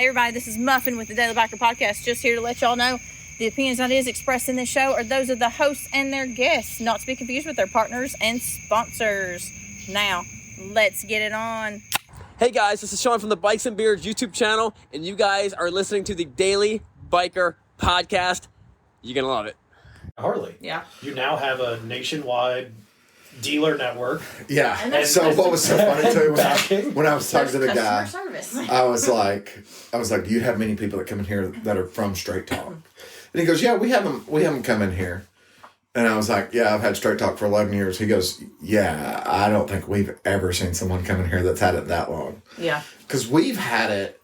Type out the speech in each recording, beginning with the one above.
Hey everybody, this is Muffin with the Daily Biker Podcast. Just here to let y'all know the opinions and ideas expressed in this show are those of the hosts and their guests, not to be confused with their partners and sponsors. Now, let's get it on. Hey guys, this is Sean from the Bikes and Beards YouTube channel, and you guys are listening to the Daily Biker Podcast. You're gonna love it. Harley. Yeah. You now have a nationwide dealer network. Yeah. And So what was so funny too when I was talking to the Customer guy, service. I was like, do you have many people that come in here that are from Straight Talk? And he goes, yeah, we have them come in here. And I was like, yeah, I've had Straight Talk for 11 years. He goes, yeah, I don't think we've ever seen someone come in here that's had it that long. Yeah. Because we've had it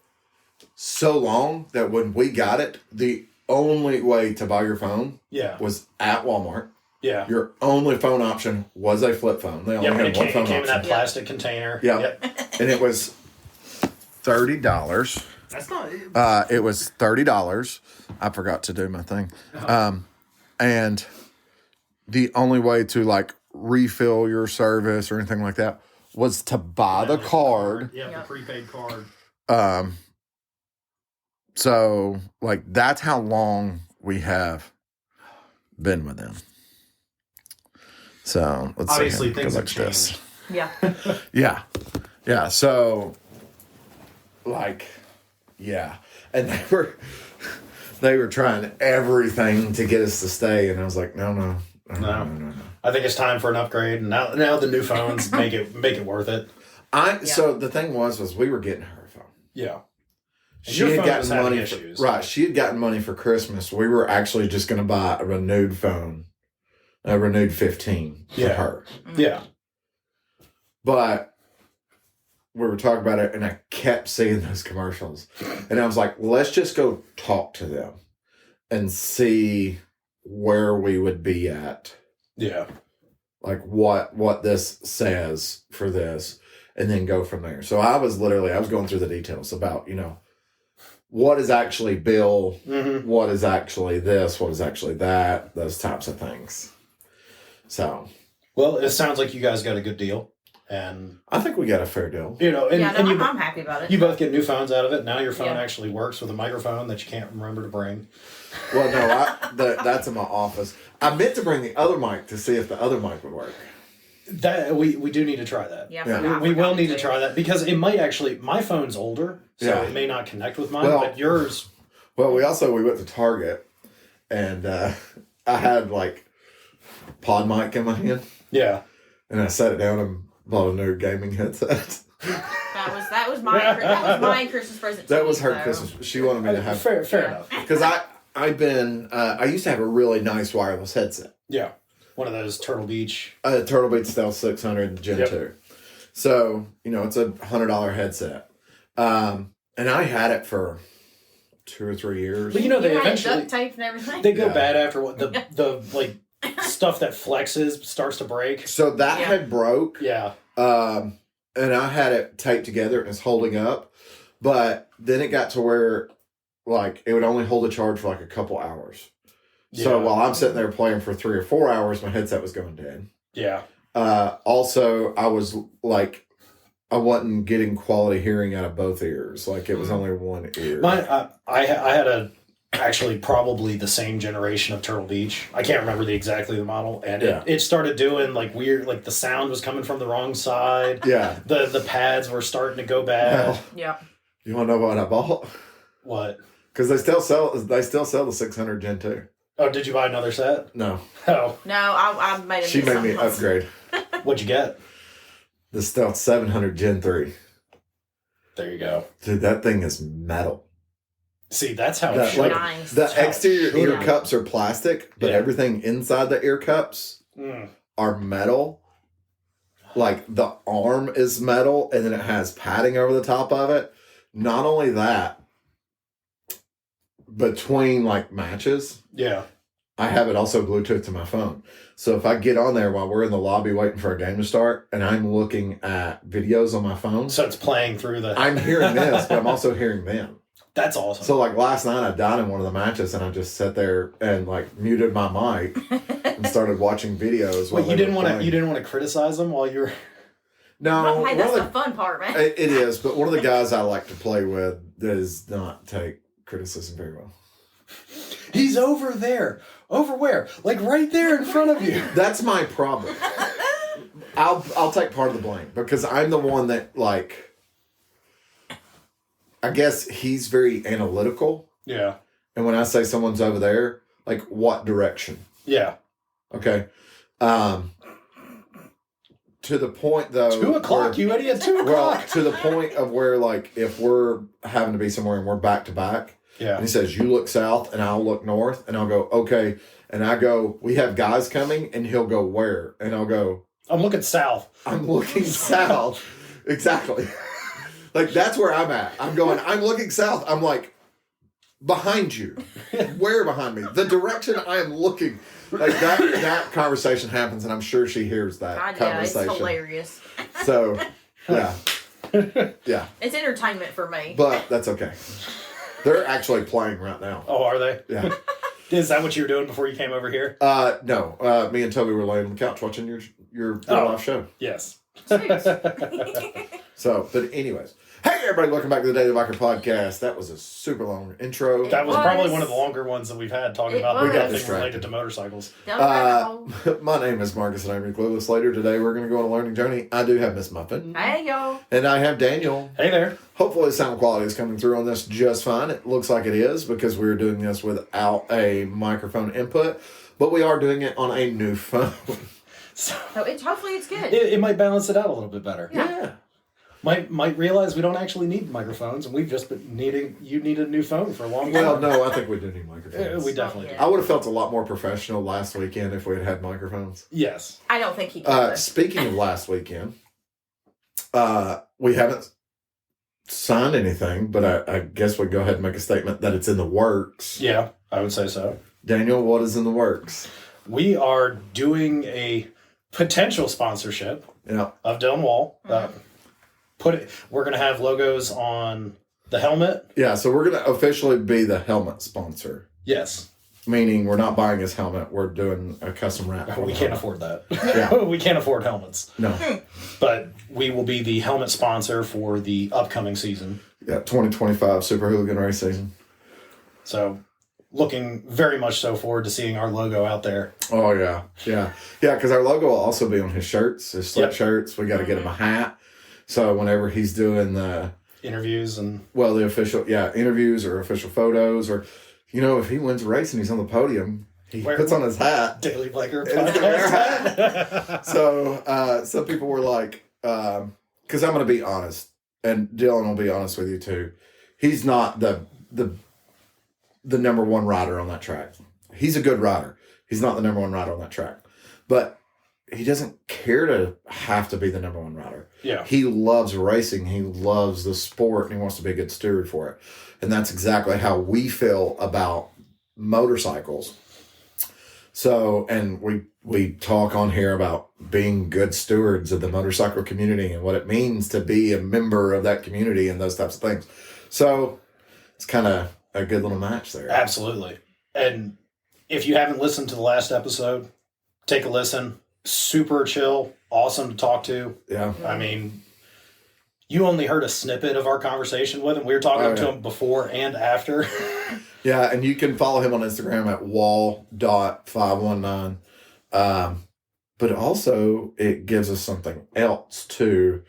so long that when we got it, the only way to buy your phone was at Walmart. Yeah. Your only phone option was a flip phone. They only and had it one came, phone it came in option. that plastic container. Yeah. Yep. And it was $30. That's not... It was $30. I forgot to do my thing. And the only way to like refill your service or anything like that was to buy the card. Yeah, the prepaid card. So like that's how long we have been with them. So let's Obviously see. things have This. changed. Yeah. Yeah. So like, yeah. And they were trying everything to get us to stay. And I was like, no. I think it's time for an upgrade. And now the new phones make it worth it. So the thing was we were getting her a phone. Yeah. And She had gotten money issues. right. She had gotten money for Christmas. We were actually just going to buy a renewed phone, a renewed 15 for her. Yeah. But we were talking about it, and I kept seeing those commercials, and I was like, let's just go talk to them and see where we would be at. Yeah. Like what this says for this, and then go from there. So I was going through the details about, what is actually bill, what is actually this, what is actually that, those types of things. So. Well, it sounds like you guys got a good deal. And I think we got a fair deal. I'm happy about it. You both get new phones out of it. Now your phone actually works with a microphone that you can't remember to bring. Well, no, that's in my office. I meant to bring the other mic to see if the other mic would work. That we do need to try that. Yeah. We will need to try that because it might actually. My phone's older, so it may not connect with mine. But yours. Well, we went to Target, and I had like pod mic in my hand. Yeah. And I sat it down and bought a new gaming headset. That was my Christmas present. That was her Christmas. She wanted me to have fair enough. Because I used to have a really nice wireless headset. Yeah. One of those Turtle Beach. Turtle Beach Stealth 600 Gen 2. So, it's a $100 headset. And I had it for 2 or 3 years. But they eventually duct tape and everything. They go bad after what the like stuff that flexes starts to break. So that had broke. Yeah. And I had it taped together and it's holding up. But then it got to where like it would only hold a charge for like a couple hours. So while I'm sitting there playing for 3 or 4 hours, my headset was going dead. Yeah. Also, I was like, I wasn't getting quality hearing out of both ears. Like it was only one ear. I had actually probably the same generation of Turtle Beach. I can't remember exactly the model, and it started doing like weird, like the sound was coming from the wrong side. Yeah. The pads were starting to go bad. Well, you want to know what I bought? What? Because they still sell the 600 Gen 2. Oh, did you buy another set? No. Oh. No, I made a She made me upgrade. What'd you get? The Stealth 700 Gen 3. There you go. Dude, that thing is metal. See, that's how it should. Nice. The exterior ear cups are plastic, but everything inside the ear cups are metal. Like the arm is metal, and then it has padding over the top of it. Not only that, between like matches, I have it also Bluetooth to my phone. So if I get on there while we're in the lobby waiting for a game to start and I'm looking at videos on my phone. So it's playing through I'm hearing this, but I'm also hearing them. That's awesome. So like last night I died in one of the matches and I just sat there and like muted my mic and started watching videos. Wait, you didn't want to criticize them while you were... No, Hey, that's the fun part, man. It is, but one of the guys I like to play with does not take criticism very well. He's over there. Over where? Like right there in front of you. That's my problem. I'll take part of the blame because I'm the one that, like, I guess he's very analytical. Yeah. And when I say someone's over there, like, what direction? Yeah. Okay. To the point, though. 2 o'clock, you idiot. 2 o'clock. Well, to the point of where, like, if we're having to be somewhere and we're back to back, yeah. and he says, you look south and I'll look north, and I'll go, okay. And I go, we have guys coming, and he'll go, where? And I'll go, I'm looking south. I'm looking south. Exactly. Like, that's where I'm at. I'm going, I'm looking south. I'm like, behind you. Where behind me? The direction I am looking. Like, that conversation happens, and I'm sure she hears that conversation. Yeah, it's hilarious. So, yeah. Yeah. It's entertainment for me. But that's okay. They're actually playing right now. Oh, are they? Yeah. Is that what you were doing before you came over here? No. Me and Toby were laying on the couch watching your live show. Yes. So, but anyways. Hey, everybody, welcome back to the Daily Biker Podcast. That was a super long intro. That was probably one of the longer ones that we've had talking about everything related to motorcycles. My name is Marcus, and I'm your clueless later. Today, we're going to go on a learning journey. I do have Miss Muffin. Hey, y'all. And I have Daniel. Hey there. Hopefully, the sound quality is coming through on this just fine. It looks like it is because we're doing this without a microphone input, but we are doing it on a new phone. So hopefully it's good. It might balance it out a little bit better. Yeah. Might realize we don't actually need microphones, and we've just been you need a new phone for a long time. Well, no, I think we do need microphones. We definitely do. I would have felt a lot more professional last weekend if we had had microphones. Yes. I don't think he could. Speaking of last weekend, we haven't signed anything, but I guess we'd go ahead and make a statement that it's in the works. Yeah, I would say so. Daniel, what is in the works? We are doing a potential sponsorship of Dylan Wall. We're going to have logos on the helmet. Yeah, so we're going to officially be the helmet sponsor. Yes. Meaning we're not buying his helmet. We're doing a custom wrap. We can't afford that. Yeah. We can't afford helmets. No. But we will be the helmet sponsor for the upcoming season. Yeah, 2025 Super Hooligan Race season. So looking very much so forward to seeing our logo out there. Oh, yeah. Yeah. Yeah, because our logo will also be on his shirts, his sweatshirts. We got to get him a hat. So whenever he's doing the interviews and the official interviews or official photos, or if he wins a race and he's on the podium, he puts on his hat. Daily Biker Podcast. So some people were like, because I'm going to be honest, and Dylan will be honest with you too. He's not the number one rider on that track. He's a good rider. He's not the number one rider on that track, but he doesn't care to have to be the number one rider. Yeah. He loves racing. He loves the sport, and he wants to be a good steward for it. And that's exactly how we feel about motorcycles. So, and we talk on here about being good stewards of the motorcycle community and what it means to be a member of that community and those types of things. So, it's kind of a good little match there. Absolutely. And if you haven't listened to the last episode, take a listen. Super chill, awesome to talk to. Yeah. I mean, you only heard a snippet of our conversation with him. We were talking to him before and after. Yeah, and you can follow him on Instagram at wall.519. But also, it gives us something else, too,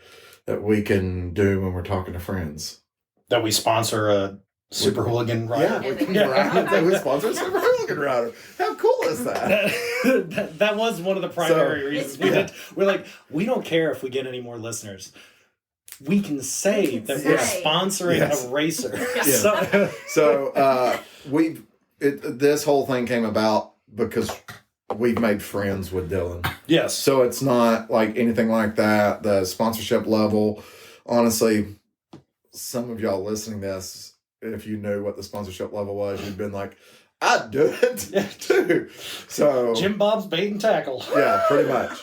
that we can do when we're talking to friends. That we sponsor a Super Hooligan rider. Yeah, we sponsor a Super Hooligan rider. How cool is that? That was one of the primary reasons. We're like, we don't care if we get any more listeners. We can say that we're sponsoring a racer. Yes. So this whole thing came about because we've made friends with Dylan. Yes. So it's not like anything like that. The sponsorship level, honestly, some of y'all listening to this, if you knew what the sponsorship level was, you'd been like, I'd do it too. So Jim Bob's bait and tackle. Yeah, pretty much.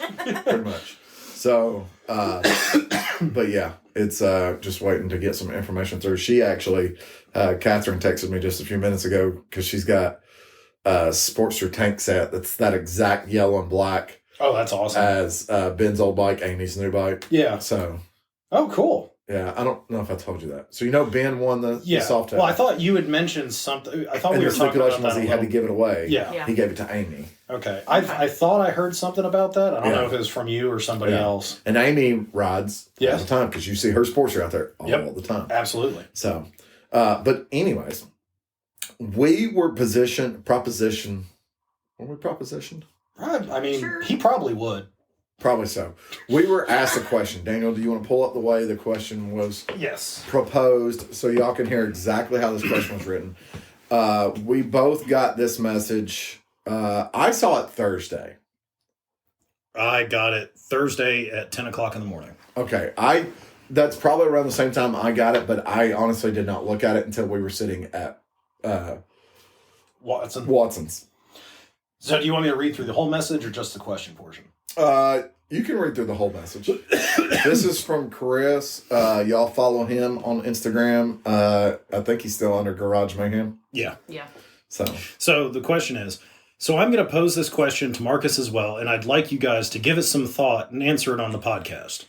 So, but yeah, it's just waiting to get some information through. She actually, Catherine texted me just a few minutes ago because she's got a Sportster tank set that's that exact yellow and black Oh, that's awesome. As Ben's old bike, Amy's new bike. Yeah. So. Oh, cool. Yeah, I don't know if I told you that. So Ben won the soft tail. Well, I thought you had mentioned something. I thought and we were talking about that. He had to give it away. Yeah. He gave it to Amy. Okay. I thought I heard something about that. I don't know if it was from you or somebody else. And Amy rides all the time because you see her Sportster out there all the time. Absolutely. So, but anyways, we were propositioned. Were we propositioned? I mean, he probably would. Probably so. We were asked a question. Daniel, do you want to pull up the way the question was proposed so y'all can hear exactly how this question was written? We both got this message. I saw it Thursday. I got it Thursday at 10 o'clock in the morning. Okay. That's probably around the same time I got it, but I honestly did not look at it until we were sitting at Watson's. So do you want me to read through the whole message or just the question portion? You can read through the whole message. This is from Chris. Y'all follow him on Instagram. I think he's still under Garage Mayhem. Yeah. Yeah. So the question is, so I'm going to pose this question to Marcus as well, and I'd like you guys to give it some thought and answer it on the podcast.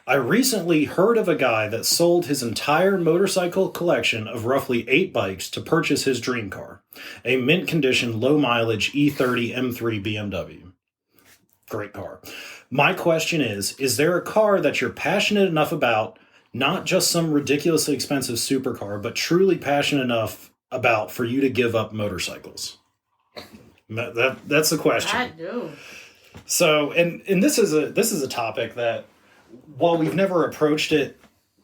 I recently heard of a guy that sold his entire motorcycle collection of roughly 8 bikes to purchase his dream car, a mint condition, low mileage E30 M3 BMW. Great car. My question is there a car that you're passionate enough about, not just some ridiculously expensive supercar, but truly passionate enough about for you to give up motorcycles? That's the question. I do. So, and this is a topic that, while we've never approached it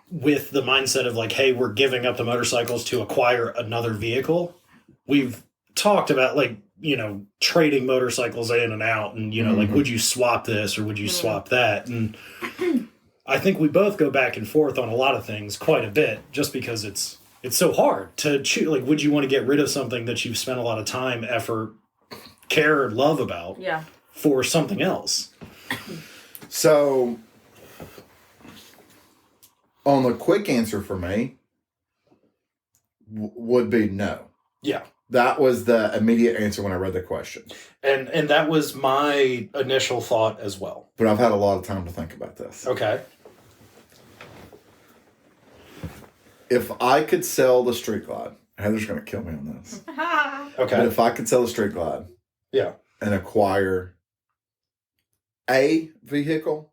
with the mindset of like, hey, we're giving up the motorcycles to acquire another vehicle, we've talked about like, trading motorcycles in and out and, like, would you swap this or would you swap that? And I think we both go back and forth on a lot of things quite a bit just because it's so hard to choose. Like, would you want to get rid of something that you've spent a lot of time, effort, care, or love about for something else? So, on the quick answer for me would be no. Yeah. That was the immediate answer when I read the question. And that was my initial thought as well. But I've had a lot of time to think about this. Okay. If I could sell the Street Glide, Heather's going to kill me on this. Okay. But if I could sell the Street Glide and acquire a vehicle.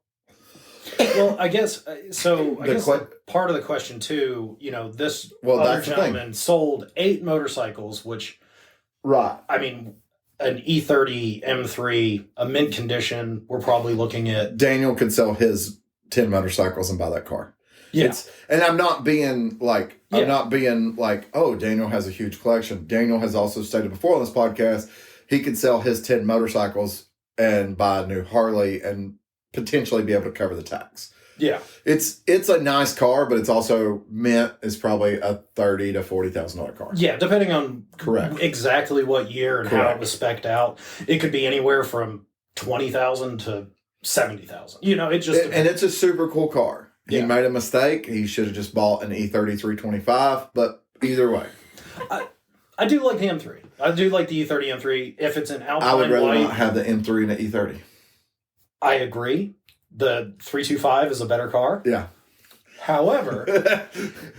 Well, I guess, part of the question too, this other gentleman sold 8 motorcycles, which, I mean, an E30 M3, a mint condition, we're probably looking at. Daniel could sell his 10 motorcycles and buy that car. Yeah. And I'm not being like, oh, Daniel has a huge collection. Daniel has also stated before on this podcast, he could sell his 10 motorcycles and buy a new Harley and potentially be able to cover the tax. Yeah. It's a nice car, but it's also mint is probably a $30,000 to $40,000 car. Yeah, depending on exactly what year and how it was spec'd out. It could be anywhere from $20,000 to $70,000. It just and it's a super cool car. He made a mistake. He should have just bought an E30 325, but either way. I do like the M3. I do like the E30 M3. If it's an Alpine I would rather white, not have the M3 and the E30. I agree. The 325 is a better car. Yeah. However,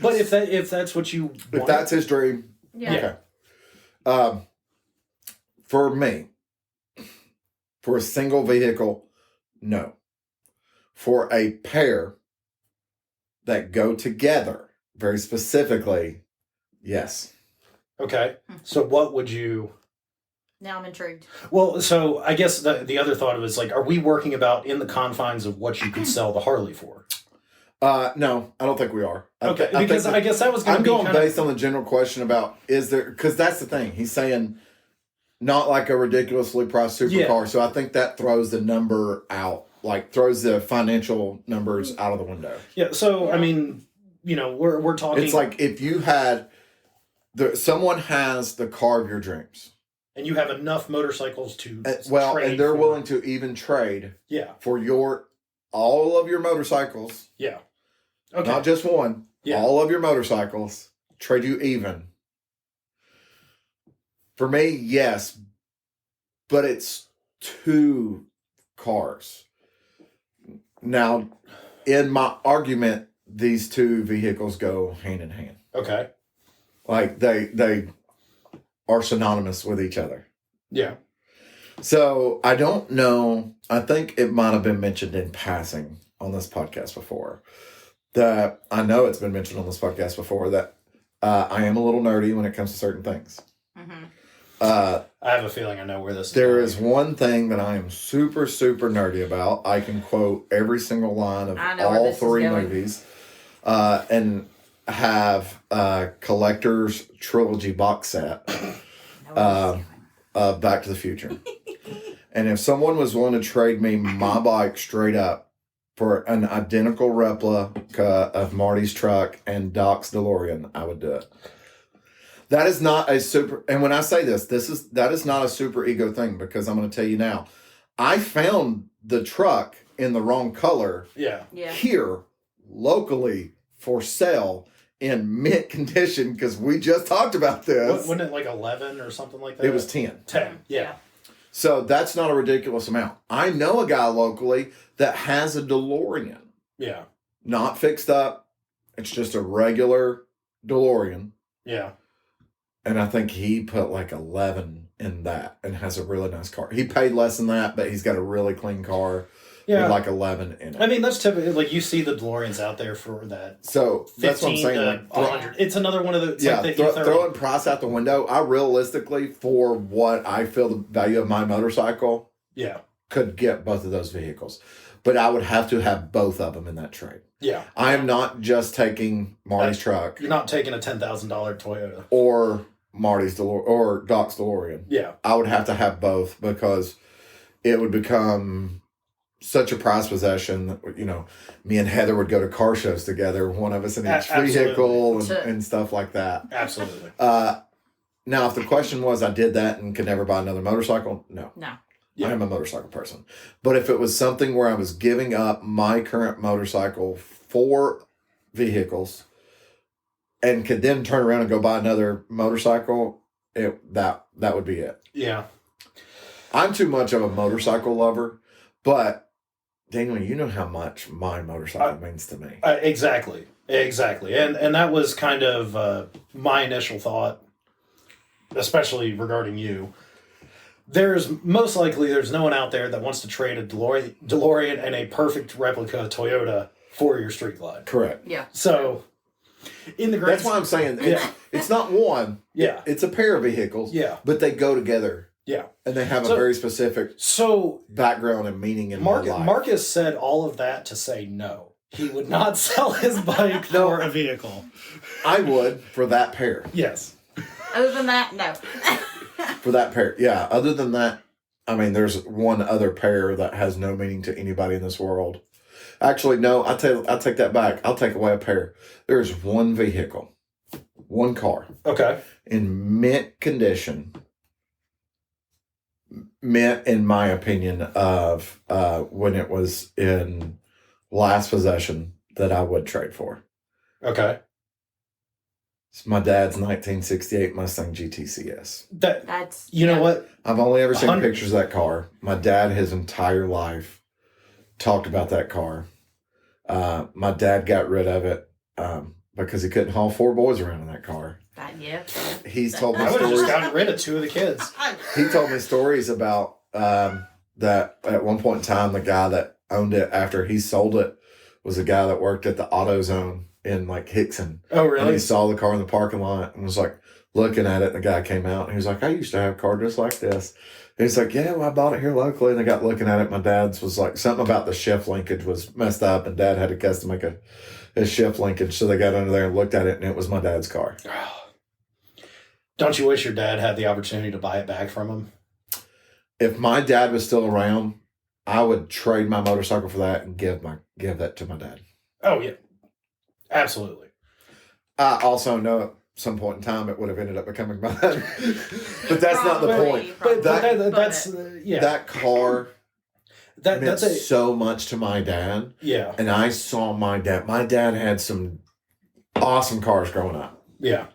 but if that's what you want. If that's his dream. Yeah. Okay. For me, for a single vehicle, no. For a pair that go together, very specifically, yes. Okay. So what would you... Now I'm intrigued. Well, so I guess the other thought was like, are we working about in the confines of what you could sell the Harley for? No, I don't think we are. Okay, because I guess that was going to be I'm going based on the general question about, is there... Because that's the thing. He's saying not like a ridiculously priced supercar. Yeah. So I think that throws the number out. Like, throws the financial numbers out of the window. Yeah, so, I mean, we're talking... It's like if you had... someone has the car of your dreams. And you have enough motorcycles to trade and they're willing to even trade for all of your motorcycles. Yeah. Okay. Not just one. Yeah. All of your motorcycles. Trade you even. For me, yes. But it's too cars. Now, in my argument, these two vehicles go hand in hand. Okay. Like they are synonymous with each other. Yeah. So I don't know. I think it might have been mentioned in passing on this podcast before. That I know it's been mentioned on this podcast before that I am a little nerdy when it comes to certain things. Mm-hmm. I have a feeling I know where this is There going. is one thing that I am super, super nerdy about. I can quote every single line of all three movies and have a collector's trilogy box set of Back to the Future. And if someone was willing to trade me my bike straight up for an identical replica of Marty's truck and Doc's DeLorean, I would do it. That is not a super, and when I say this that is not a super ego thing, because I'm going to tell you now, I found the truck in the wrong color here locally for sale in mint condition, because we just talked about this. Wasn't it like 11 or something like that? It was 10. 10, yeah. So that's not a ridiculous amount. I know a guy locally that has a DeLorean. Yeah. Not fixed up. It's just a regular DeLorean. Yeah. And I think he put like 11 in that and has a really nice car. He paid less than that, but he's got a really clean car with like 11 in it. I mean, that's typically, like, you see the DeLoreans out there for that. So that's what I'm saying. Like 100. It's another one of the... Throwing price out the window. I realistically, for what I feel the value of my motorcycle, could get both of those vehicles. But I would have to have both of them in that trade. Yeah. I am not just taking Marty's truck. You're not taking a $10,000 Toyota. Or Marty's DeLorean, or Doc's DeLorean. Yeah. I would have to have both, because it would become such a prized possession that, you know, me and Heather would go to car shows together, one of us in each vehicle and stuff like that. Absolutely. Now, if the question was I did that and could never buy another motorcycle, no. Yeah. I am a motorcycle person. But if it was something where I was giving up my current motorcycle for vehicles and could then turn around and go buy another motorcycle, that would be it. Yeah. I'm too much of a motorcycle lover, but Daniel, you know how much my motorcycle means to me. Exactly. And that was kind of my initial thought, especially regarding you. There's most likely no one out there that wants to trade a DeLorean and a perfect replica Toyota for your Street Glide. Correct. Yeah. So, in the grand... That's why I'm saying it's not one. Yeah. It's a pair of vehicles. Yeah. But they go together. Yeah. And they have a very specific background and meaning in my life. Marcus said all of that to say no. He would not sell his bike for a vehicle. I would for that pair. Yes. Other than that, no. For that pair. Yeah. Other than that, I mean, there's one other pair that has no meaning to anybody in this world. Actually, no, I take that back. I'll take away a pair. There's one vehicle, one car. Okay. In mint condition. Mint, in my opinion, of when it was in last possession that I would trade for. Okay. It's my dad's 1968 Mustang GTCS. That's you know what? I've only ever seen pictures of that car. My dad, his entire life, talked about that car. My dad got rid of it because he couldn't haul 4 boys around in that car. He's told me I would have stories. just gotten rid of 2 of the kids. He told me stories about that at one point in time, the guy that owned it after he sold it was a guy that worked at the AutoZone in like Hickson. Oh, really? And he saw the car in the parking lot and was like looking at it. And the guy came out and he was like, I used to have a car just like this. And he's like, yeah, well, I bought it here locally. And they got looking at it. My dad's was like, something about the shift linkage was messed up. And Dad had to custom make a shift linkage. So they got under there and looked at it. And it was my dad's car. Don't you wish your dad had the opportunity to buy it back from him? If my dad was still around, I would trade my motorcycle for that and give that to my dad. Oh, yeah. Absolutely. I also know at some point in time it would have ended up becoming mine. But that's not the point. But that's that car meant that's so much to my dad. Yeah. And I saw my dad. My dad had some awesome cars growing up. Yeah.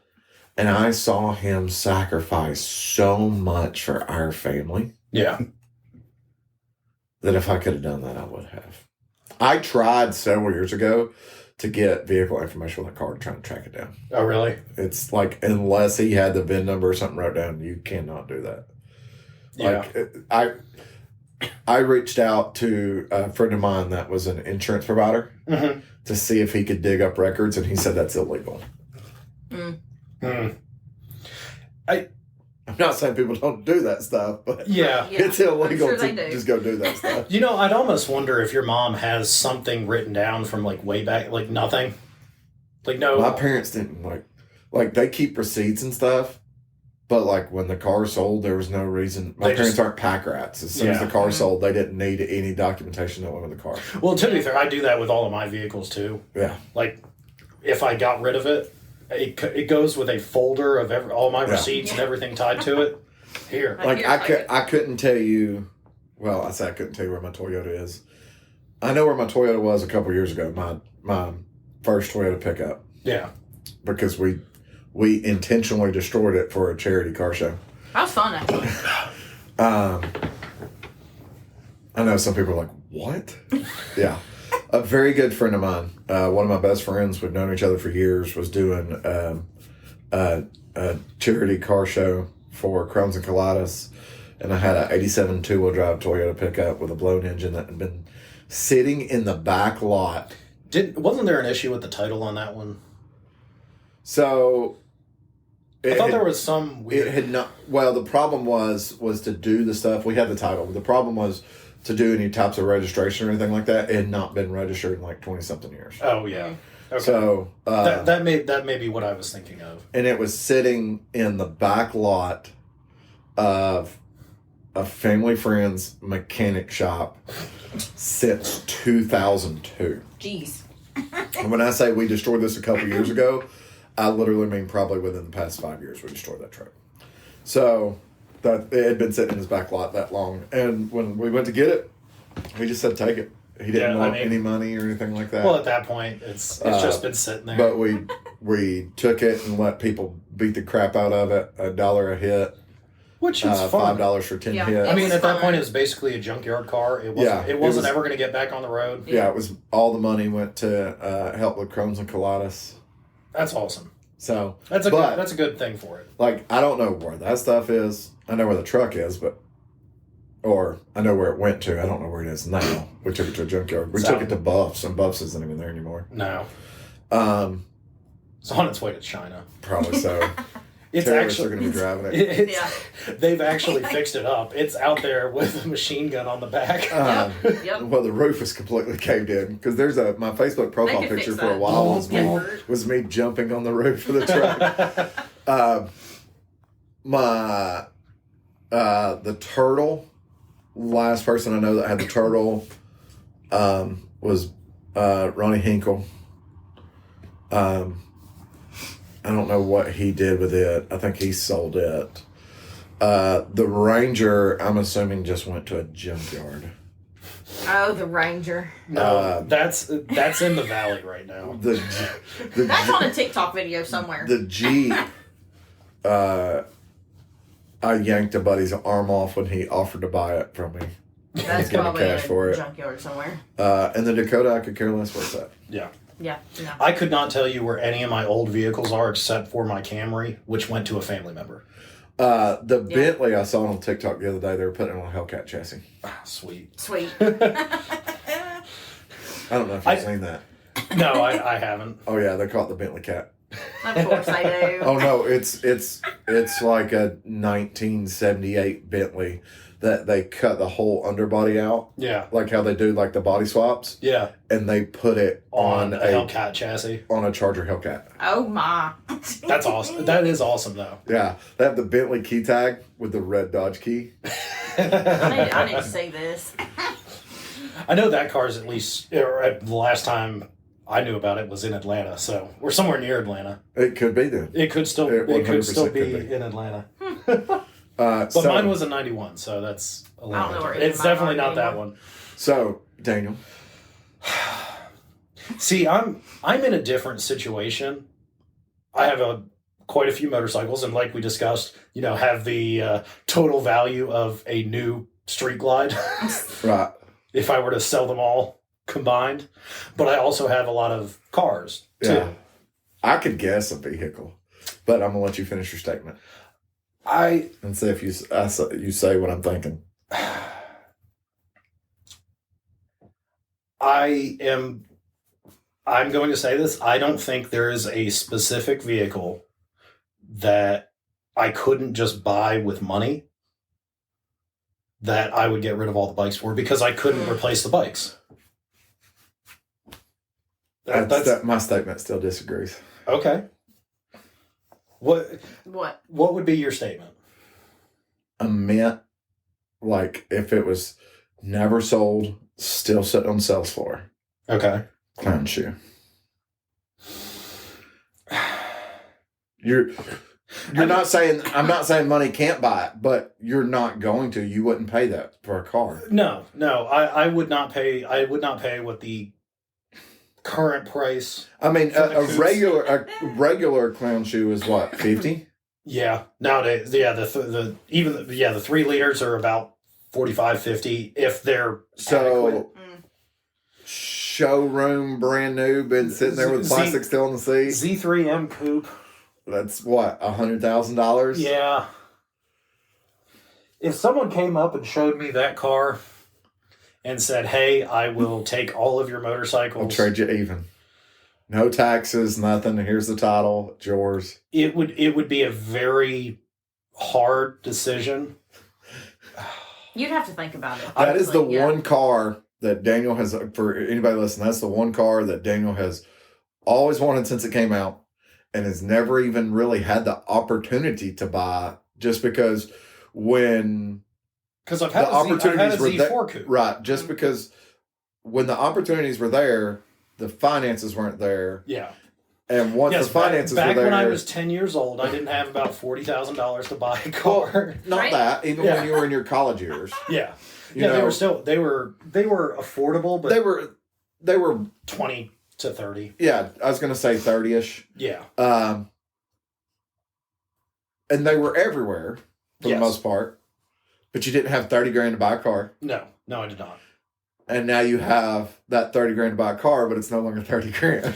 And I saw him sacrifice so much for our family. Yeah. that if I could have done that, I would have. I tried several years ago to get vehicle information on the car, trying to track it down. Oh, really? It's like, unless he had the VIN number or something wrote down, you cannot do that. Yeah. Like, I reached out to a friend of mine that was an insurance provider to see if he could dig up records, and he said that's illegal. I'm not saying people don't do that stuff, but it's illegal to just go do that stuff. You know, I'd almost wonder if your mom has something written down from like way back, like nothing. Like no. My parents didn't like they keep receipts and stuff, but like when the car sold, there was no reason. My parents aren't pack rats. As soon as the car sold, they didn't need any documentation that went with the car. Well, to be fair, I do that with all of my vehicles too. Yeah. Like, if I got rid of it, it goes with a folder of all my receipts and everything tied to it. Here. Like, I couldn't tell you, well, I say I couldn't tell you where my Toyota is. I know where my Toyota was a couple years ago, my first Toyota pickup. Yeah. Because we intentionally destroyed it for a charity car show. That was fun, actually. I know some people are like, what? Yeah. A very good friend of mine, one of my best friends, we've known each other for years, was doing a charity car show for Crohn's and Colitis. And I had an 87 two-wheel drive Toyota pickup with a blown engine that had been sitting in the back lot. Wasn't there an issue with the title on that one? So... I thought there was some weird... It had not... Well, the problem was to do the stuff... We had the title. The problem was to do any types of registration or anything like that. It had not been registered in like 20-something years. Oh, yeah. Okay. So... that may be what I was thinking of. And it was sitting in the back lot of a family friend's mechanic shop since 2002. Jeez. And when I say we destroyed this a couple years ago... I literally mean probably within the past 5 years we destroyed that truck. So that it had been sitting in his back lot that long. And when we went to get it, he just said take it. He didn't want any money or anything like that. Well, at that point, it's just been sitting there. But we took it and let people beat the crap out of it, $1 a hit. Which is fun. $5 for 10 hits. I mean, at that point, it was basically a junkyard car. It wasn't ever going to get back on the road. Yeah, it was all the money went to help with Crohn's and Colitis. That's awesome. So that's a good thing for it. Like, I don't know where that stuff is. I know where the truck is, or I know where it went to. I don't know where it is now. We took it to a junkyard. We took it to Buffs, and Buffs isn't even there anymore. No. It's on its way to China. Probably so. Terrorists are going to be driving it. They've actually fixed it up. It's out there with a machine gun on the back. Well, the roof is completely caved in because there's my Facebook profile picture for a while was me jumping on the roof of the truck. The turtle. Last person I know that had the turtle was Ronnie Hinkle. I don't know what he did with it. I think he sold it. The Ranger, I'm assuming, just went to a junkyard. Oh, the Ranger. No, that's in the valley right now. That's on a TikTok video somewhere. The Jeep, I yanked a buddy's arm off when he offered to buy it from me. That's probably cash for it. Junkyard somewhere. And the Dakota, I could care less what's that. Yeah. Yeah. No. I could not tell you where any of my old vehicles are except for my Camry, which went to a family member. Bentley I saw on TikTok the other day, they were putting it on a Hellcat chassis. Sweet. I don't know if you've seen that. No, I haven't. Oh yeah, they call it the Bentley Cat. Of course I do. Oh no, it's like a 1978 Bentley that they cut the whole underbody out. Yeah. Like how they do like the body swaps. Yeah. And they put it on a Hellcat chassis. On a Charger Hellcat. Oh my. That's awesome. That is awesome though. Yeah. They have the Bentley key tag with the red Dodge key. I need to see this. I know that car's at least, the last time I knew about it was in Atlanta, so we're somewhere near Atlanta. It could be then. It could still be in Atlanta. But mine was a 91, so that's a little. I don't know where it's definitely not that one. So, Daniel. See, I'm in a different situation. I have quite a few motorcycles, and like we discussed, have the total value of a new Street Glide. Right. if I were to sell them all combined. But I also have a lot of cars, too. Yeah. I could guess a vehicle, but I'm going to let you finish your statement. And see if you say what I'm thinking. I'm going to say this. I don't think there is a specific vehicle that I couldn't just buy with money that I would get rid of all the bikes for, because I couldn't replace the bikes. My statement still disagrees. Okay. What would be your statement? A mint, like if it was never sold, still sitting on sales floor. Okay. Clown shoe. You're not saying, I'm not saying money can't buy it, but you're not going to. You wouldn't pay that for a car. No. I would not pay. I would not pay what the current price. I mean, a regular clown shoe is what, 50? Yeah, nowadays, the 3 liters are about 45, 50 if they're adequate. Showroom brand new, been sitting there with plastic still on the seat. Z3M coupe. That's what, $100,000? Yeah. If someone came up and showed me that car and said, "Hey, I will take all of your motorcycles. I'll trade you even. No taxes, nothing. Here's the title. It's yours." It would be a very hard decision. You'd have to think about it. That is the one car that Daniel has, for anybody listening, that's the one car that Daniel has always wanted since it came out and has never even really had the opportunity to buy, just because when... Because I've had a Z4 coupe. Right, just because when the opportunities were there, the finances weren't there. Yeah. And once the finances were there... Back when I was 10 years old, I didn't have about $40,000 to buy a car. Not that, even when you were in your college years. Yeah. You know, they were affordable, but they were 20 to 30. Yeah, I was going to say 30-ish. Yeah. And they were everywhere for the most part, but you didn't have 30 grand to buy a car. No, I did not. And now you have that 30 grand to buy a car, but it's no longer 30 grand.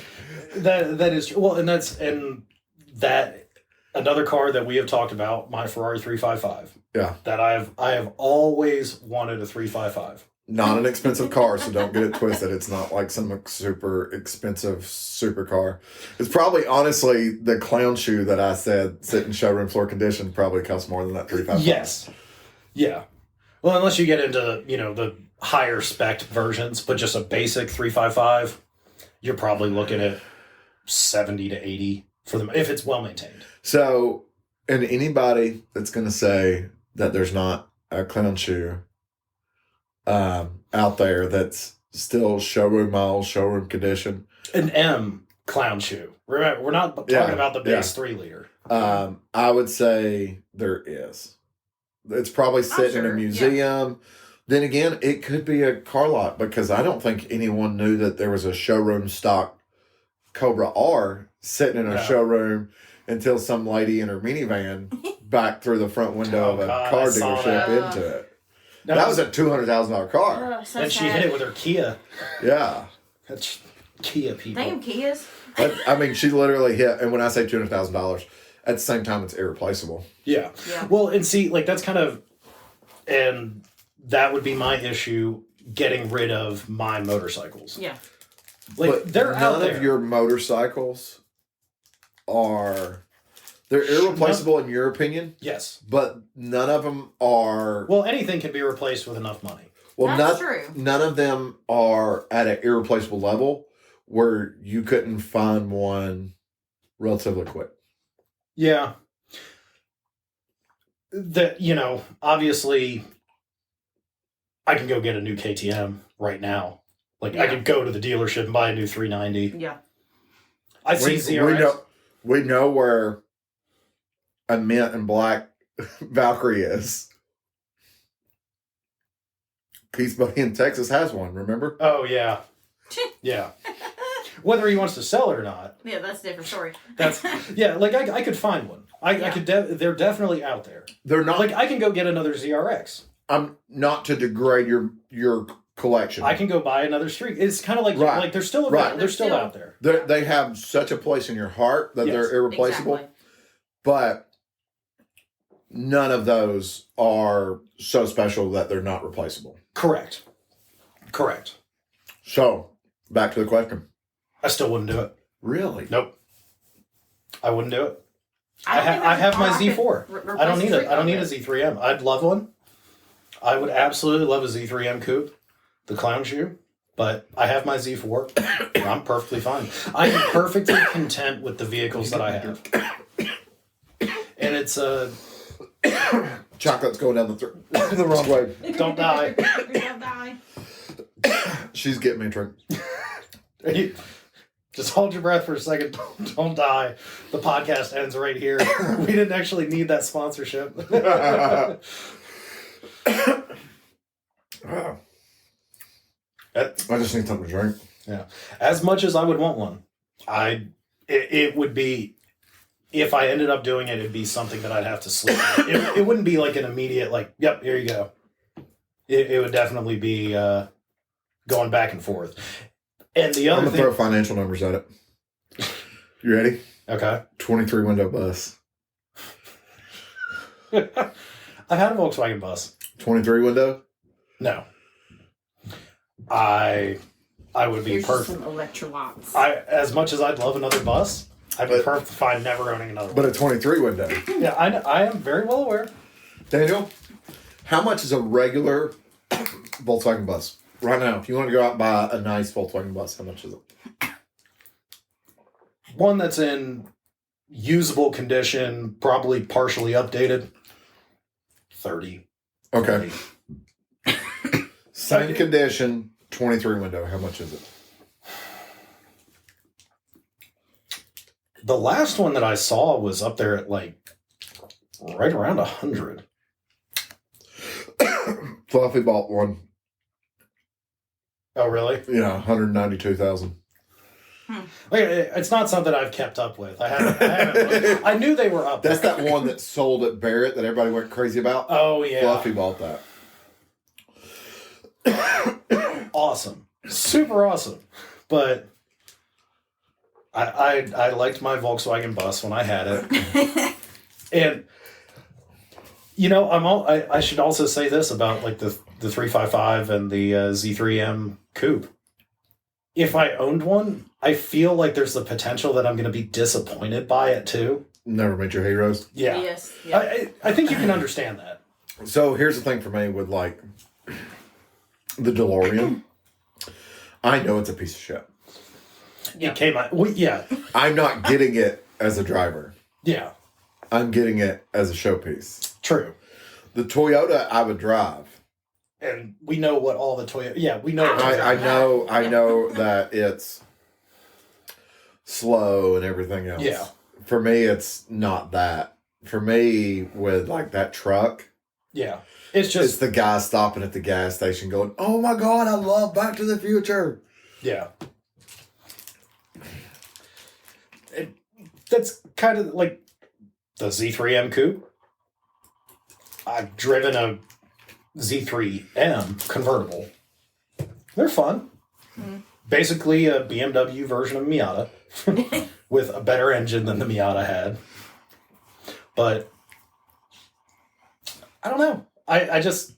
That is true. Well, and that another car that we have talked about, my Ferrari 355. Yeah. That I have always wanted a 355. Not an expensive car, so don't get it twisted. It's not like some super expensive supercar. It's probably, honestly, the clown shoe that I said sit in showroom floor condition probably costs more than that 355. Yes. Yeah. Well, unless you get into, the higher spec versions, but just a basic 355, you're probably looking at 70 to 80 for them if it's well maintained. So, and anybody that's going to say that there's not a clown shoe out there that's still showroom model, showroom condition, an M clown shoe. Remember, we're not talking about the base 3 liter. I would say there is. It's probably sitting in a museum. Yeah. Then again, it could be a car lot, because I don't think anyone knew that there was a showroom stock Cobra R sitting in a showroom until some lady in her minivan backed through the front window of a car dealership into it. That was a $200,000 car. Oh, so and she hit it with her Kia. Yeah. That's Kia people. Damn Kias. I mean, she literally hit, and when I say $200,000, at the same time, it's irreplaceable. Yeah. Well, and see, that's kind of, and that would be my issue, getting rid of my motorcycles. Yeah. But they're out there. None of your motorcycles are... They're irreplaceable in your opinion? Yes. But none of them are... Well, anything can be replaced with enough money. Well, that's true. None of them are at an irreplaceable level where you couldn't find one relatively quick. Yeah. That, obviously, I can go get a new KTM right now. I could go to the dealership and buy a new 390. Yeah. I see ZRX. We know where a mint and black Valkyrie is. Pete's buddy in Texas has one, remember? Oh, yeah. Yeah. Whether he wants to sell it or not. Yeah, that's a different story. I could find one. I could. They're definitely out there. They're not. I can go get another ZRX. I'm not to degrade your collection. I can go buy another streak. It's kind of like they're still they're still out there. They have such a place in your heart that they're irreplaceable. Exactly. But none of those are so special that they're not replaceable. Correct. So, back to the question. I still wouldn't do it. Really? Nope. I wouldn't do it. I have my Z4. I don't need it. I don't need a Z3M. I'd love one. I would absolutely love a Z3M coupe, the clown shoe. But I have my Z4. I'm perfectly fine. I'm perfectly content with the vehicles that I have. And it's chocolate's going down the wrong way. Don't die. Don't die. She's getting me a drink. Just hold your breath for a second. Don't die. The podcast ends right here. We didn't actually need that sponsorship. Wow. I just need something to drink. Yeah. As much as I would want one, it would be, if I ended up doing it, it'd be something that I'd have to sleep. It wouldn't be like an immediate, like, yep, here you go. It would definitely be going back and forth. And the other I'm going to throw financial numbers at it. You ready? Okay. 23 window bus. I've had a Volkswagen bus. 23 window? No. I would be perfect. Some electrolytes. As much as I'd love another bus, I'd be perfectly fine never owning another one. But a 23 window. Yeah, I am very well aware. Daniel, how much is a regular Volkswagen bus? Right now, if you want to go out and buy a nice Volkswagen bus, how much is it? One that's in usable condition, probably partially updated. 30. Okay. 30. Same condition, 23 window. How much is it? The last one that I saw was up there at like right around 100. Fluffy bought one. Oh, really? Yeah, 192,000. It's not something I've kept up with. I haven't. I knew they were up That's there. that one that sold at Barrett that everybody went crazy about. Oh, yeah. Fluffy bought that. Awesome. Super awesome. But I liked my Volkswagen bus when I had it. And, you know, I should also say this about like the 355 and the Z3M coupe. If I owned one, I feel like there's the potential that I'm going to be disappointed by it too. Never meet your heroes. Yeah. Yes. Yeah. I think you can understand that. So here's the thing for me with like the DeLorean. I know it's a piece of shit. It came out. Yeah. I'm not getting it as a driver. Yeah. I'm getting it as a showpiece. True. The Toyota I would drive. And we know what all the Toyota. Yeah, we know. I know that it's slow and everything else. Yeah. For me, it's not that. For me, with like that truck. Yeah. It's the guy stopping at the gas station going, "Oh my God, I love Back to the Future." Yeah. That's kind of like the Z3M coupe. I've driven a Z3M convertible. They're fun. Basically a BMW version of Miata with a better engine than the Miata had. But I don't know. I just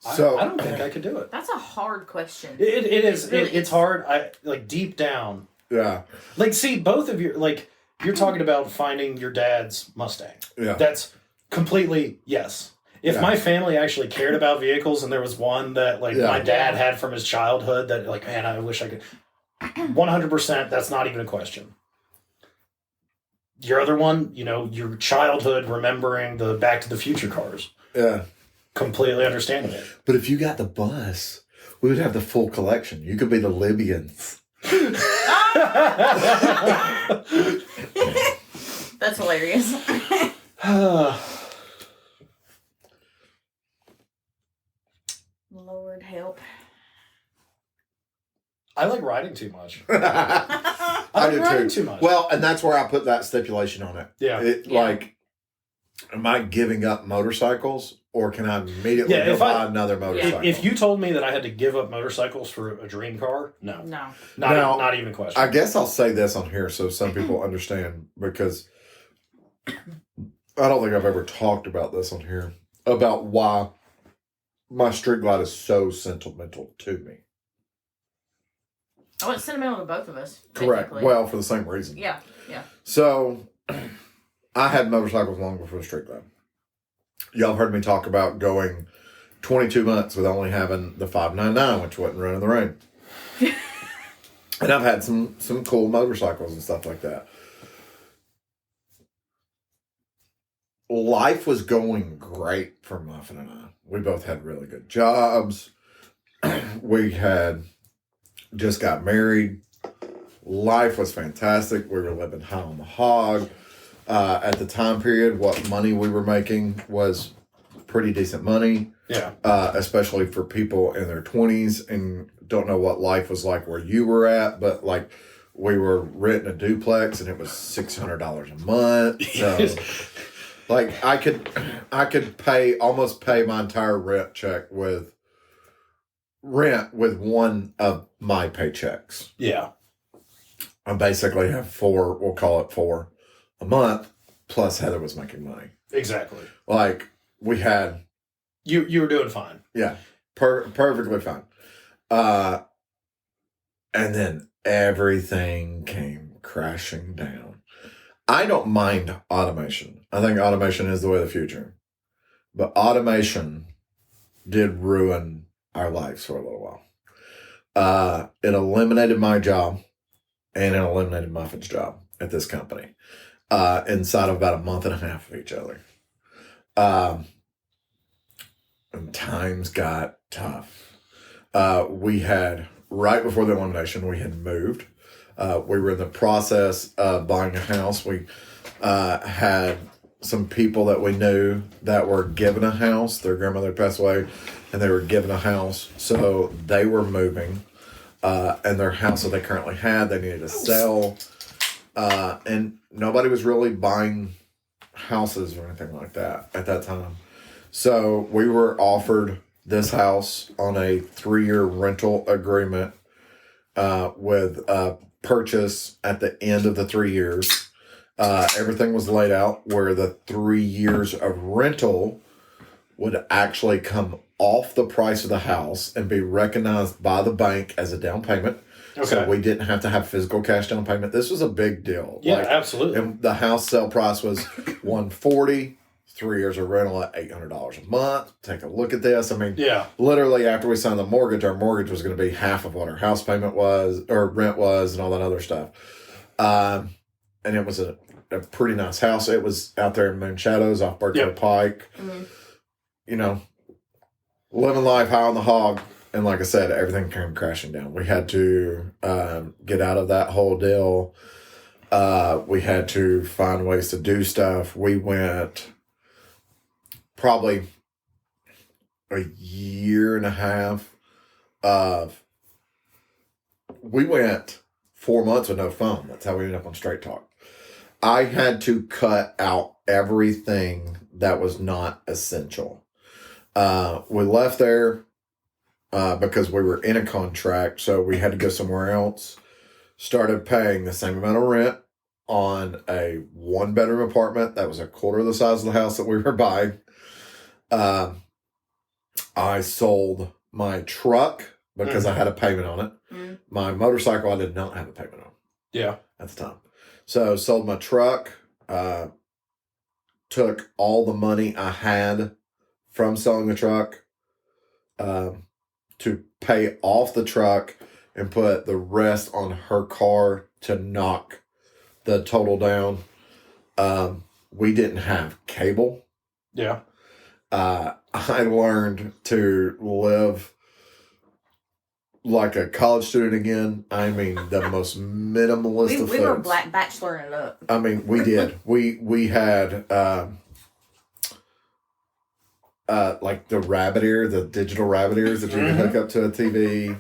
So I don't think I could do it. That's a hard question. It is. It really It's hard. I like deep down. yeah. Like, see, both of you, like, you're talking about finding your dad's Mustang. Yeah. That's completely, yes. If my family actually cared about vehicles and there was one that, like, my dad had from his childhood that, like, man, I wish I could. 100%, that's not even a question. Your other one, you know, your childhood remembering the Back to the Future cars. Yeah. Completely understanding it. But if you got the bus, we would have the full collection. You could be the Libyans. That's hilarious. Lord help. I like riding too much. I like do riding too too much. Well, and that's where I put that stipulation on it. Yeah. Like, am I giving up motorcycles, or can I immediately go buy another motorcycle? If you told me that I had to give up motorcycles for a dream car, no. Not even a question. I guess I'll say this on here so some people understand, because I don't think I've ever talked about this on here, about why my Street Glide is so sentimental to me. Oh, it's sentimental to both of us. Correct. Well, for the same reason. Yeah. So, I had motorcycles long before the Street Glide. Y'all have heard me talk about going 22 months with only having the 599, which wasn't running the rain. And I've had some cool motorcycles and stuff like that. Life was going great for Muffin and I. We both had really good jobs. We had just got married. Life was fantastic. We were living high on the hog. At the time period, what money we were making was pretty decent money. Yeah. Especially for people in their 20s and don't know what life was like where you were at, but like we were renting a duplex and it was $600 a month. So like I could almost pay my entire rent with one of my paychecks. Yeah. I basically have four, we'll call it four a month, plus Heather was making money. Exactly. Like we had... You were doing fine. Yeah. Perfectly fine. And then everything came crashing down. I don't mind automation. I think automation is the way of the future. But automation did ruin our lives for a little while. It eliminated my job and it eliminated Muffin's job at this company inside of about a month and a half of each other. And times got tough. We had, right before the elimination, we had moved. We were in the process of buying a house. We had some people that we knew that were given a house. Their grandmother passed away, and they were given a house. So they were moving. And their house that they currently had, they needed to sell. And nobody was really buying houses or anything like that at that time. So we were offered this house on a 3-year rental agreement with a purchase at the end of the 3 years. Everything was laid out where the 3 years of rental would actually come off the price of the house and be recognized by the bank as a down payment. Okay. So we didn't have to have physical cash down payment. This was a big deal. Yeah, absolutely. And the house sale price was $140. 3 years of rental at $800 a month. Take a look at this. I mean, literally after we signed the mortgage, our mortgage was going to be half of what our house payment was, or rent was, and all that other stuff. And it was a pretty nice house. It was out there in Moon Shadows off Birchwood Pike. Mm-hmm. You know, living life high on the hog. And like I said, everything came crashing down. We had to get out of that whole deal. We had to find ways to do stuff. We went probably a year and a half we went 4 months with no phone. That's how we ended up on Straight Talk. I had to cut out everything that was not essential. We left there because we were in a contract, so we had to go somewhere else. Started paying the same amount of rent on a 1-bedroom apartment that was a quarter of the size of the house that we were buying. I sold my truck because I had a payment on it. Mm. My motorcycle, I did not have a payment on. Yeah. At the time. So sold my truck, took all the money I had from selling the truck to pay off the truck and put the rest on her car to knock the total down. We didn't have cable. Yeah. I learned to live like a college student again. I mean, the most minimalist of we foods. were black bacheloring up. I mean, we did. We had like the rabbit ear, the digital rabbit ears that you can hook up to a TV.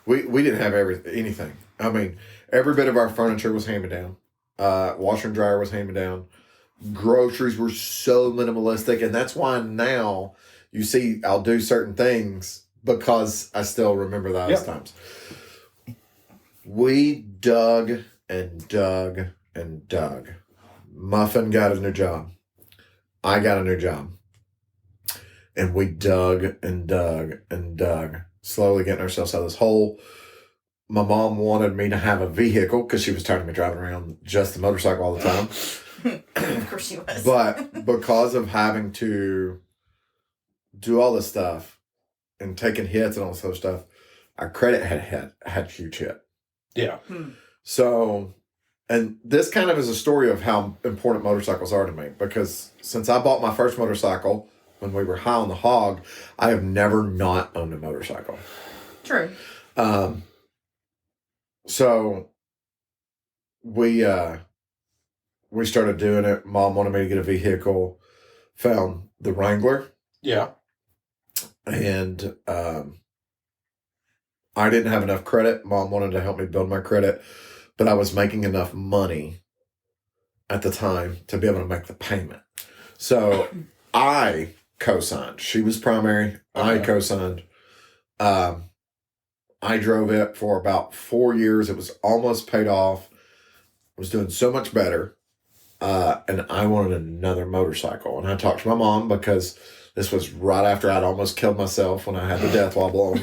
We didn't have anything. I mean, every bit of our furniture was hand-me-down. Washer and dryer was hand-me-down. groceries were so minimalistic. And that's why now you see I'll do certain things because I still remember those times. We dug and dug and dug. Muffin got a new job. I got a new job. And we dug and dug and dug, slowly getting ourselves out of this hole. My mom wanted me to have a vehicle because she was tired of me driving around just the motorcycle all the time. Of course she was. But because of having to do all this stuff and taking hits and all this other stuff, our credit had huge hit. Yeah. So, and this kind of is a story of how important motorcycles are to me, because since I bought my first motorcycle when we were high on the hog, I have never not owned a motorcycle. True. So we started doing it. Mom wanted me to get a vehicle, found the Wrangler. Yeah. And I didn't have enough credit. Mom wanted to help me build my credit, but I was making enough money at the time to be able to make the payment. So I co-signed. She was primary. I co-signed. I drove it for about 4 years. It was almost paid off. I was doing so much better. And I wanted another motorcycle. And I talked to my mom because this was right after I'd almost killed myself when I had the death wobble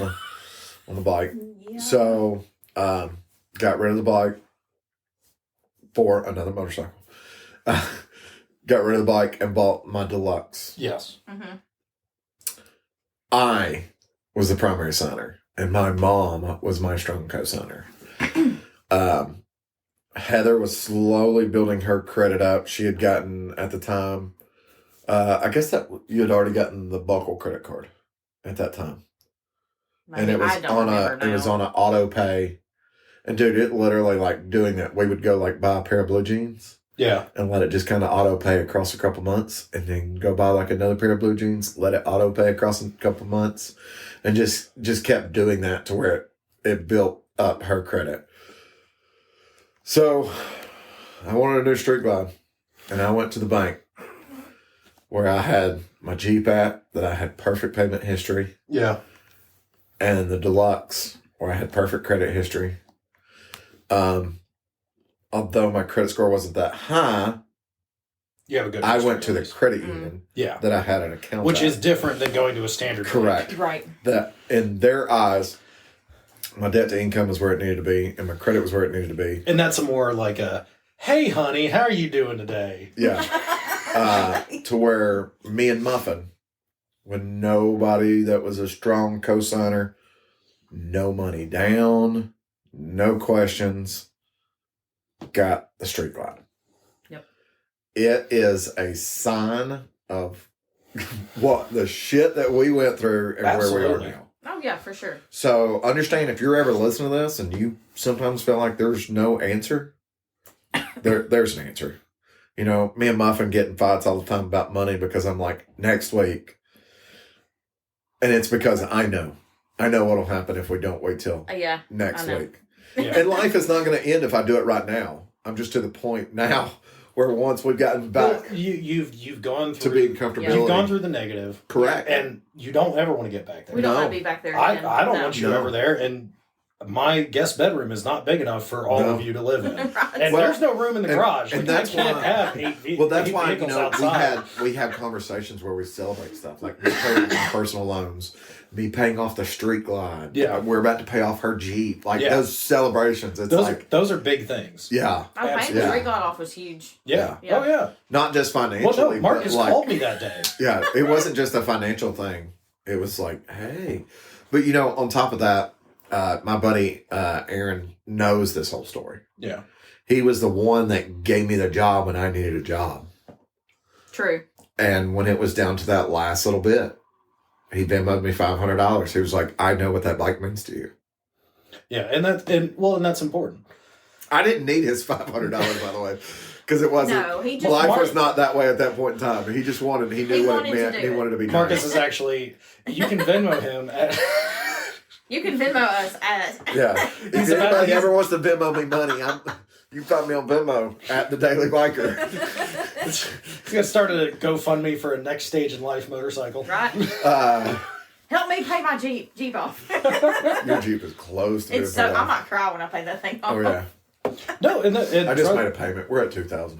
on the bike. Yeah. So, got rid of the bike for another motorcycle. Got rid of the bike and bought my deluxe. Yes. Mm-hmm. I was the primary signer, and my mom was my strong co-signer. Heather was slowly building her credit up. She had gotten, at the time, I guess that you had already gotten the Buckle credit card at that time. And it was on an auto pay. And dude, it literally, like, doing that, we would go, like, buy a pair of blue jeans. Yeah. And let it just kind of auto pay across a couple months, and then go buy like another pair of blue jeans, let it auto pay across a couple months, and just kept doing that to where it built up her credit. So I wanted a new Street Glide, and I went to the bank where I had my Jeep at, that I had perfect payment history. Yeah. And the Deluxe where I had perfect credit history. Although my credit score wasn't that high, you have a good I went to the credit union that I had an account which at. is different than going to a standard Correct. bank. Right. That in their eyes, my debt to income was where it needed to be, and my credit was where it needed to be. And that's a more like a, hey, honey, how are you doing today? Yeah. To where me and Muffin, when nobody that was a strong cosigner, no money down, no questions, got the Street Glide. Yep. It is a sign of what the shit that we went through and Absolutely. where we are now. Oh, yeah, for sure. So understand, if you're ever listening to this and you sometimes feel like there's no answer, there's an answer. You know, me and Muffin get in fights all the time about money because I'm like, next week. And it's because I know what'll happen if we don't wait till next week. Yeah. And life is not going to end if I do it right now. I'm just to the point now where once we've gotten back, well, you've gone through to being comfortable. You've gone through the negative, correct, and you don't ever want to get back there. We don't want to be back there again. I don't want you ever there, and my guest bedroom is not big enough for all of you to live in, Right. and there's no room in the garage. And Like, that's I can't why. have eight Well, that's eight why vehicles outside. we had conversations where we celebrate stuff like me paying off my personal loans, me paying off the Street Glide. Yeah. We're about to pay off her Jeep. Like those celebrations. It's those are big things. Yeah. Oh, paying the Street Glide off was huge. Yeah. Yeah. Oh yeah. Not just financially. Well, no, Marcus but called me that day. Yeah, it wasn't just a financial thing. It was like, hey. But, you know, on top of that, my buddy Aaron knows this whole story. Yeah. He was the one that gave me the job when I needed a job. True. And when it was down to that last little bit, he Venmoed me $500. He was like, I know what that bike means to you. Yeah, and that's important. I didn't need his $500, by the way. Because it wasn't. No, he just life was not that way at that point in time. He just wanted. He knew what it meant. He wanted to be. Marcus nice. is actually. You can Venmo him at. You can Venmo us at. Yeah. If anybody ever wants to Venmo me money, you find me on Venmo at the Daily Biker. He's gonna start a GoFundMe for a next stage in life motorcycle. Right? Help me pay my Jeep off. Your Jeep is closed. It's so, I might cry when I pay that thing off. Oh, yeah. No, I just made a payment. We're at $2,000.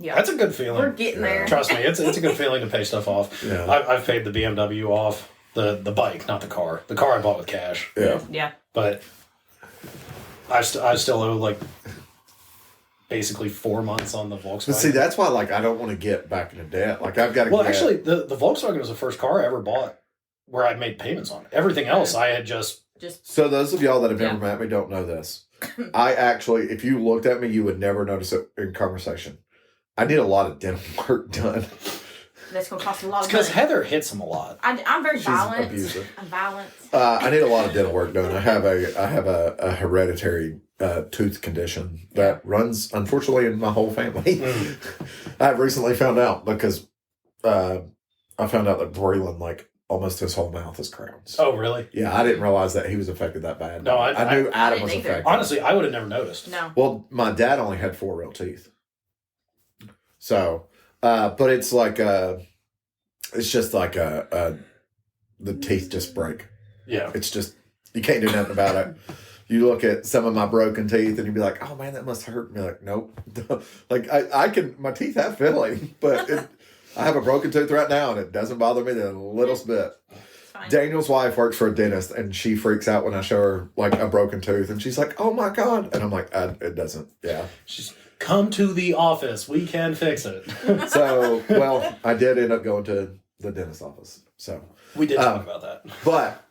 Yeah. That's a good feeling. We're getting there. Trust me, it's a good feeling to pay stuff off. Yeah. I've paid the BMW off, the bike, not the car. The car I bought with cash. Yeah. Yeah. But I still owe like basically 4 months on the Volkswagen. But see, that's why I don't want to get back into debt. I've got to. Well, actually, the Volkswagen was the first car I ever bought where I made payments on it. Everything else I had just. So those of y'all that have never met me don't know this. I actually, if you looked at me, you would never notice it in conversation. I need a lot of dental work done. That's going to cost a lot of money. Because Heather hits him a lot. I'm very violent. Abusive. I'm violent. I need a lot of dental work done. I have a hereditary tooth condition that runs, unfortunately, in my whole family. I've recently found out because I found out that Braylon, almost his whole mouth is crowns. Oh, really? Yeah, I didn't realize that he was affected that bad. No, I knew Adam was either. affected. Honestly, I would have never noticed. No. Well, my dad only had 4 real teeth. So, but it's just like the teeth just break. Yeah. It's just, you can't do nothing about it. You look at some of my broken teeth and you'd be like, oh man, that must hurt. And be like, nope. My teeth have filling, but I have a broken tooth right now and it doesn't bother me the littlest bit. Fine. Daniel's wife works for a dentist and she freaks out when I show her a broken tooth and she's like, oh my God. And I'm like, it doesn't. Yeah. She's come to the office. We can fix it. So, well, I did end up going to the dentist's office. So We did talk about that. But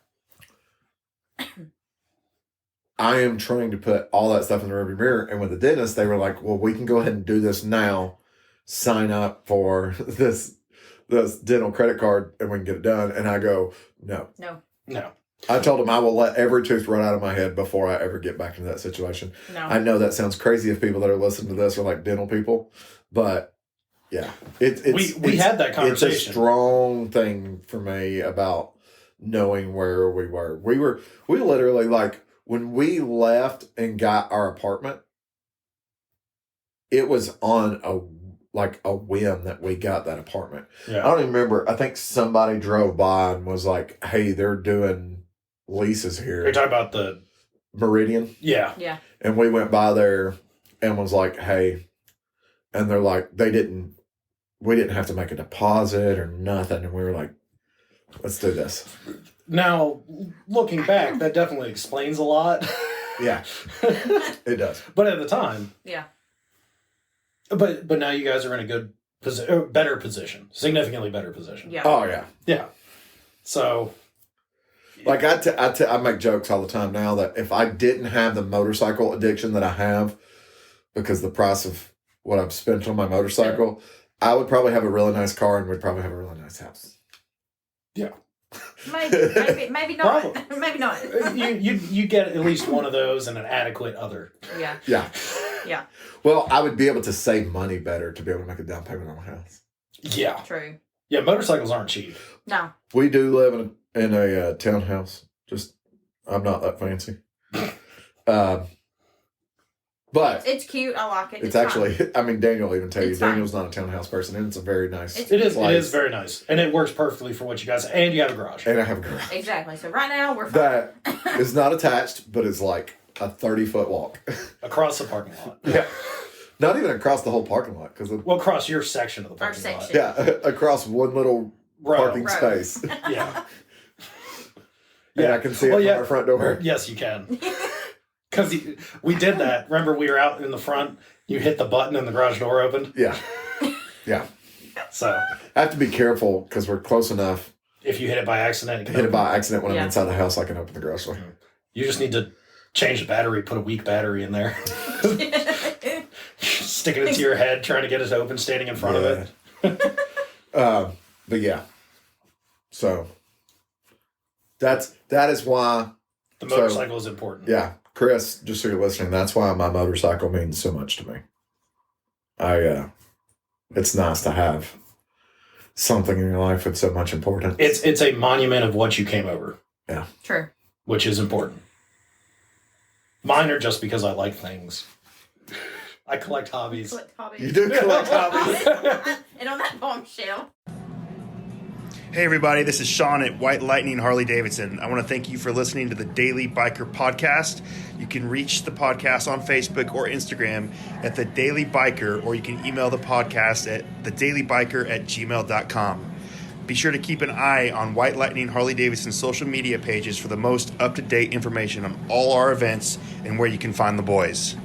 I am trying to put all that stuff in the rearview mirror. And with the dentist, they were like, well, we can go ahead and do this now. Sign up for this dental credit card and we can get it done. And I go, no. I told him I will let every tooth run out of my head before I ever get back into that situation. No. I know that sounds crazy if people that are listening to this are dental people, but yeah, we had that conversation. It's a strong thing for me about knowing where we were. We literally when we left and got our apartment, it was on a whim that we got that apartment. Yeah. I don't even remember. I think somebody drove by and was like, hey, they're doing leases here. You're talking about the Meridian? Yeah. Yeah. And we went by there and was like, hey, and they're like, we didn't have to make a deposit or nothing. And we were like, let's do this. Now, looking back, that definitely explains a lot. Yeah, it does. But at the time. Yeah. But now you guys are in a good better position. Significantly better position. Yeah. Oh, yeah. Yeah. So. I make jokes all the time now that if I didn't have the motorcycle addiction that I have, because the price of what I've spent on my motorcycle, I would probably have a really nice car and would probably have a really nice house. Yeah. Maybe not. Maybe not. You get at least one of those and an adequate other. Yeah. Yeah. Yeah. Well, I would be able to save money better to be able to make a down payment on a house. Yeah. True. Yeah, motorcycles aren't cheap. No. We do live in a townhouse. Just, I'm not that fancy. But it's cute. I like it. It's actually, Daniel will even tell you, It's fine. Daniel's not a townhouse person, and it's a very nice. It is very nice, and it works perfectly for what you guys. And you have a garage. And I have a garage. Exactly. So right now we're fine. That is not attached, but it's like a 30-foot walk across the parking lot. Yeah, not even across the whole parking lot across your section of the parking lot. Yeah, across one little parking space. Yeah. Yeah, I can see it from our front door. Yes, you can. Because we did that. Remember, we were out in the front. You hit the button and the garage door opened. Yeah. Yeah. So I have to be careful because we're close enough. If you hit it by accident, when I'm inside the house, I can open the garage door. You just need to change the battery, put a weak battery in there. Sticking it to your head, trying to get it open, standing in front of it. But yeah. So that is why the motorcycle is important. Yeah. Chris, just so you're listening, that's why my motorcycle means so much to me. It's nice to have something in your life with so much importance. It's a monument of what you came over. Yeah. True. Which is important. Mine are just because I like things. I collect hobbies. You do collect hobbies. And on that bombshell. Hey everybody, this is Sean at White Lightning Harley Davidson. I want to thank you for listening to the Daily Biker Podcast. You can reach the podcast on Facebook or Instagram at The Daily Biker, or you can email the podcast at thedailybiker@gmail.com. Be sure to keep an eye on White Lightning Harley Davidson's social media pages for the most up-to-date information on all our events and where you can find the boys.